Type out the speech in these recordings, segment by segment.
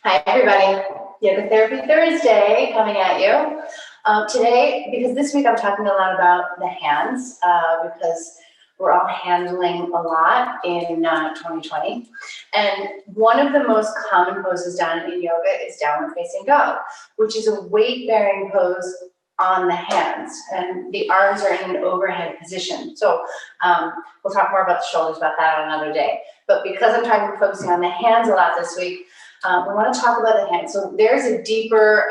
Hi, everybody. Yoga Therapy Thursday coming at you. Today, because this week I'm talking a lot about the hands because we're all handling a lot in 2020. And one of the most common poses done in yoga is downward facing dog, which is a weight-bearing pose on the hands, and the arms are in an overhead position. So we'll talk more about the shoulders, about that on another day. But because I'm focusing on the hands a lot this week, we want to talk about the hands. So there's a deeper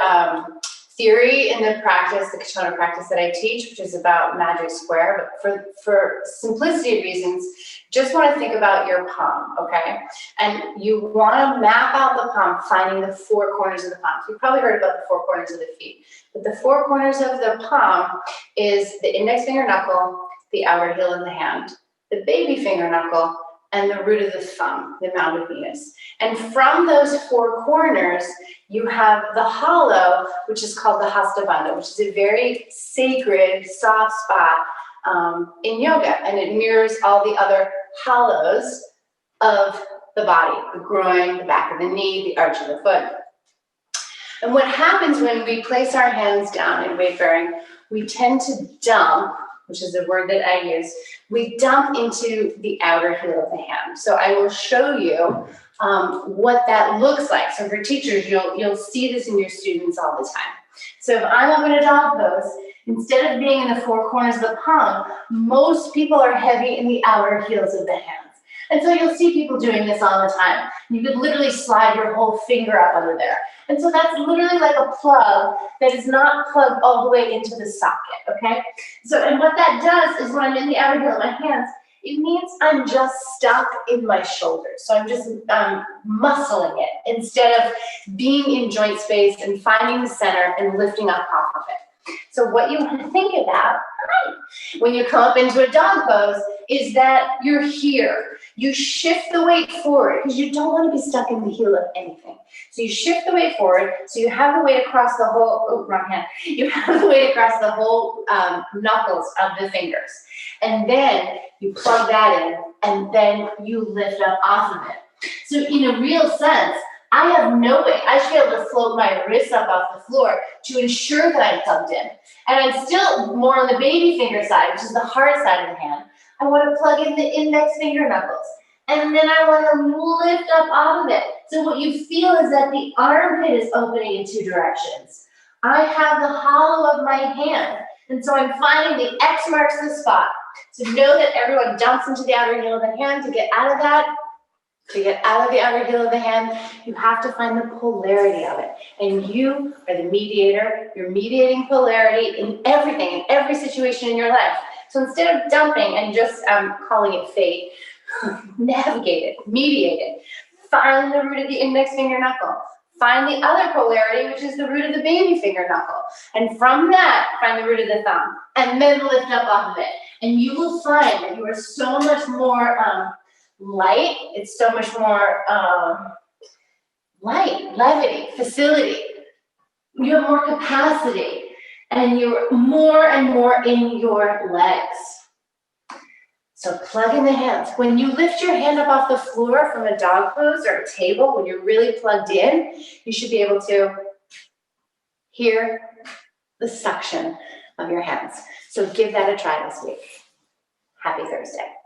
theory in the practice, the Katana practice that I teach, which is about magic square. But for simplicity reasons, just want to think about your palm, okay? And you want to map out the palm, finding the four corners of the palm. So you've probably heard about the four corners of the feet. But the four corners of the palm is the index finger knuckle, the outer heel of the hand, the baby finger knuckle, and the root of the thumb, the mound of Venus. And from those four corners, you have the hollow, which is called the Hasta Bandha, which is a very sacred, soft spot in yoga. And it mirrors all the other hollows of the body, the groin, the back of the knee, the arch of the foot. And what happens when we place our hands down in weight bearing, we tend to dump, which is a word that I use, we dump into the outer heel of the hand. So I will show you what that looks like. So for teachers, you'll see this in your students all the time. So if I'm up in a dog pose, instead of being in the four corners of the palm, most people are heavy in the outer heels of the hands. And so you'll see people doing this all the time. You could literally slide your whole finger up under there. And so that's literally like a plug that is not plugged all the way into the socket, okay? So, and what that does is when I'm in the outer heel of my hands, it means I'm just stuck in my shoulders. So I'm just muscling it instead of being in joint space and finding the center and lifting up off of it. So what you want to think about when you come up into a dog pose is that you're here. You shift the weight forward because you don't want to be stuck in the heel of anything. So you shift the weight forward, so you have the weight across the whole, wrong hand. You have the weight across the whole knuckles of the fingers. And then you plug that in, and then you lift up off of it. So in a real sense, I have no weight. I should be able to float my wrists up off the floor to ensure that I'm plugged in. And I'm still more on the baby finger side, which is the hard side of the hand. I want to plug in the index finger knuckles. And then I want to lift up off of it. So what you feel is that the armpit is opening in two directions. I have the hollow of my hand. And so I'm finding the X marks the spot. So know that everyone dumps into the outer heel of the hand. To get out of that, to get out of the outer heel of the hand, you have to find the polarity of it. And you are the mediator. You're mediating polarity in everything, in every situation in your life. So instead of dumping and just calling it fate, navigate it, mediate it. Find the root of the index finger knuckle. Find the other polarity, which is the root of the baby finger knuckle. And from that, find the root of the thumb. And then lift up off of it. And you will find that you are so much more light. It's so much more light, levity, facility. You have more capacity. And you're more and more in your legs. So plug in the hands. When you lift your hand up off the floor from a dog pose or a table, when you're really plugged in, you should be able to hear the suction of your hands. So give that a try this week. Happy Thursday.